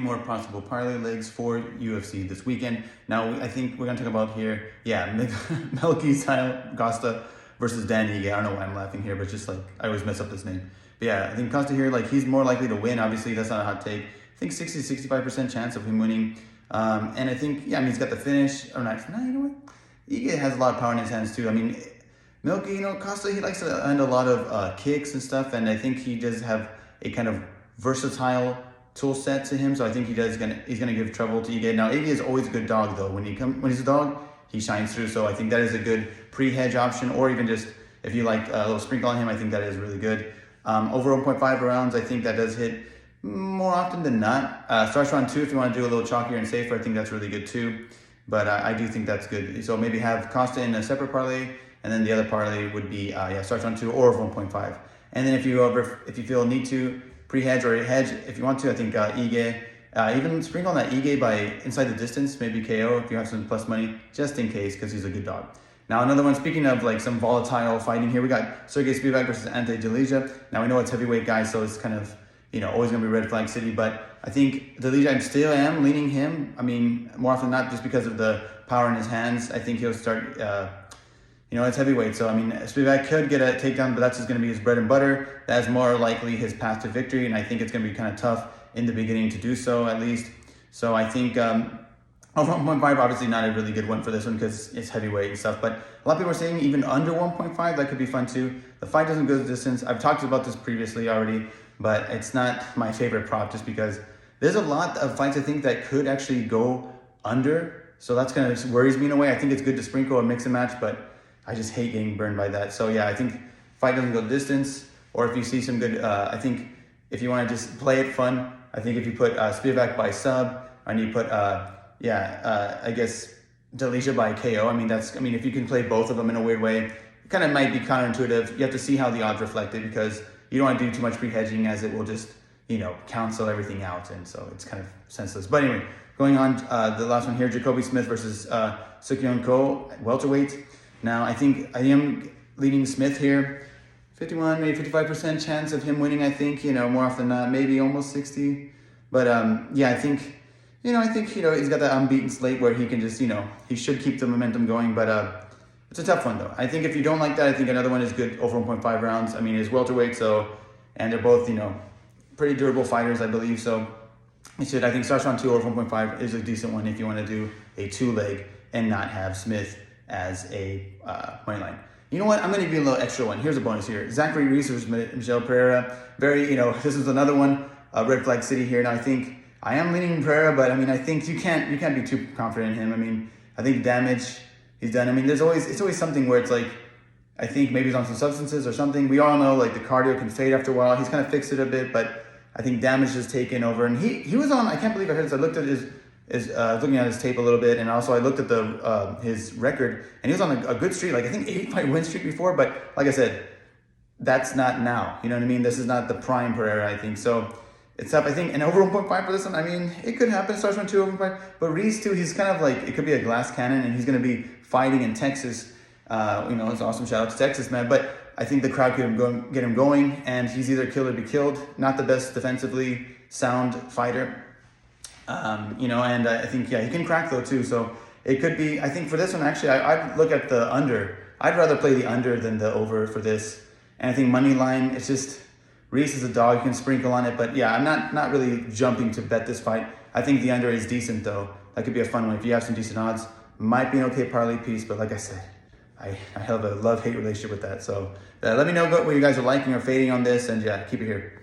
more possible parlay legs for UFC this weekend. Now, I think we're going to talk about here, Melky Costa versus Dan Ige. I don't know why I'm laughing here, but just like, I always mess up this name. But yeah, I think Costa here, like, he's more likely to win. Obviously, that's not a hot take. I think 60-65% chance of him winning. And I think, he's got the finish. Or not, you know what? Ige has a lot of power in his hands too. I mean, Melky, Costa, he likes to end a lot of kicks and stuff. And I think he does have a kind of versatile tool set to him, so I think he's gonna give trouble to Ige. Now Ige is always a good dog though. When he's a dog, he shines through. So I think that is a good pre-hedge option, or even just if you like a little sprinkle on him, I think that is really good. Over 1.5 rounds, I think that does hit more often than not. Starts round 2 if you want to do a little chalkier and safer. I think that's really good too. But I do think that's good. So maybe have Costa in a separate parlay, and then the other parlay would be starts round 2 or 1.5. And then if you feel need to pre-hedge or hedge, if you want to, I think Ige, even sprinkle on that Ige by inside the distance, maybe KO if you have some plus money, just in case, because he's a good dog. Now another one, speaking of like some volatile fighting here, we got Sergey Spivak versus Ante Delija. Now we know it's heavyweight guys, so it's kind of, always gonna be red flag city, but I think Delija, I still am leaning him. I mean, more often than not, just because of the power in his hands, I think he'll start, it's heavyweight, so I mean, Spivak could get a takedown, but that's just going to be his bread and butter. That is more likely his path to victory, and I think it's going to be kind of tough in the beginning to do so, at least. So I think over 1.5, obviously not a really good one for this one because it's heavyweight and stuff, but a lot of people are saying even under 1.5, that could be fun too. The fight doesn't go the distance. I've talked about this previously already, but it's not my favorite prop just because there's a lot of fights I think that could actually go under, so that's kind of worries me in a way. I think it's good to sprinkle or mix and match, but I just hate getting burned by that. So yeah, I think fight doesn't go distance, or if you see some good, I think if you want to just play it fun, I think if you put Spivak by sub, and you put, I guess Delija by KO. I mean, if you can play both of them in a weird way, it kind of might be counterintuitive. You have to see how the odds reflect it because you don't want to do too much pre-hedging as it will just, cancel everything out. And so it's kind of senseless. But anyway, going on, the last one here, Jacoby Smith versus Sukyeon Ko, welterweight. Now, I think I am leading Smith here. 51, maybe 55% chance of him winning, I think, more often than not, maybe almost 60. But I think, he's got that unbeaten slate where he can just, he should keep the momentum going. But it's a tough one, though. I think if you don't like that, I think another one is good over 1.5 rounds. I mean, it's welterweight, and they're both, pretty durable fighters, I believe. So I think starts round 2 over 1.5 is a decent one if you want to do a 2-leg and not have Smith as a money line. You know what? I'm going to give you a little extra one. Here's a bonus here. Zachary Reese versus Michelle Pereira. Very, this is another one. Red flag city here. Now I think I am leaning Pereira, but I mean I think you can't be too confident in him. I mean I think damage he's done. I mean it's always something where it's like I think maybe he's on some substances or something. We all know like the cardio can fade after a while. He's kind of fixed it a bit, but I think damage has taken over. And he was on. I can't believe I heard this. I looked at looking at his tape a little bit, and also I looked at his record, and he was on a good streak, like I think 8-fight win streak before. But like I said, that's not now. You know what I mean? This is not the prime Pereira, I think. So it's tough, I think. And over 1.5 for this one, I mean, it could happen. Starts from 2 over 1.5. But Reese too, he's kind of like it could be a glass cannon, and he's going to be fighting in Texas. It's awesome. Shout out to Texas, man. But I think the crowd could get him going, and he's either kill or be killed. Not the best defensively sound fighter. And I think, he can crack though too. So it could be, I think for this one, actually, I'd look at the under. I'd rather play the under than the over for this. And I think money line, it's just, Reese is a dog, you can sprinkle on it. But yeah, I'm not really jumping to bet this fight. I think the under is decent though. That could be a fun one. If you have some decent odds, might be an okay parlay piece. But like I said, I have a love-hate relationship with that. So let me know what you guys are liking or fading on this. And yeah, keep it here.